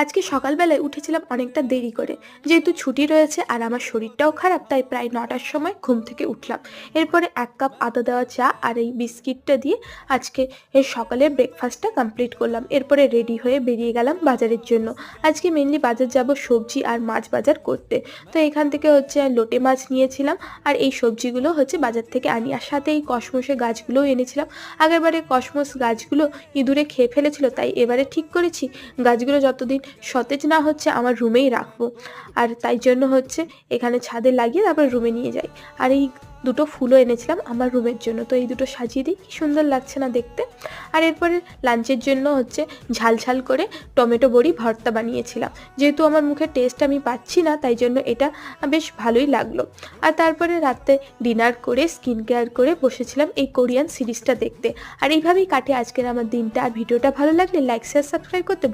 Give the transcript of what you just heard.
আজকে সকালবেলায় উঠেছিলাম অনেকটা দেরি করে, যেহেতু ছুটি রয়েছে আর আমার শরীরটাও খারাপ, তাই প্রায় ৯টার সময় ঘুম থেকে উঠলাম। এরপরে ১ কাপ আদা দেওয়া চা আর এই বিস্কিটটা দিয়ে আজকে সকালের ব্রেকফাস্টটা কমপ্লিট করলাম। এরপরে রেডি হয়ে বেরিয়ে গেলাম বাজারের জন্য। আজকে মেইনলি বাজার যাব সবজি আর মাছ বাজার করতে। তো এখান থেকে লোটে মাছ নিয়েছিলাম আর এই সবজিগুলো বাজার থেকে আনি, আর সাথে এই কসমসের গাছগুলোও এনেছিলাম। আগেরবারে কসমস গাছগুলো ইঁদুরে খেয়ে ফেলেছিল, তাই এবারে ঠিক করেছি গাছগুলো যতদিন সতেজ না হচ্ছে আমার রুমেই রাখবো। আর তাই জন্য এখানে ছাদে লাগিয়ে তারপর রুমে নিয়ে যাই। আর এই দুটো ফুলও এনেছিলাম আমার রুমের জন্য, তো এই দুটো সাজিয়ে দিই, কি সুন্দর লাগছে না দেখতে। আর এরপরে লাঞ্চের জন্য ঝাল ঝাল করে টমেটো বড়ি ভর্তা বানিয়েছিলাম। যেহেতু আমার মুখে টেস্ট আমি পাচ্ছি না, তাই জন্য এটা বেশ ভালোই লাগলো। আর তারপরে রাতে ডিনার করে স্কিন কেয়ার করে বসেছিলাম এই কোরিয়ান সিরিজটা দেখতে। আর এইভাবেই কাটে আজকের আমার দিনটা। আর ভিডিওটা ভালো লাগলে লাইক শেয়ার সাবস্ক্রাইব করতে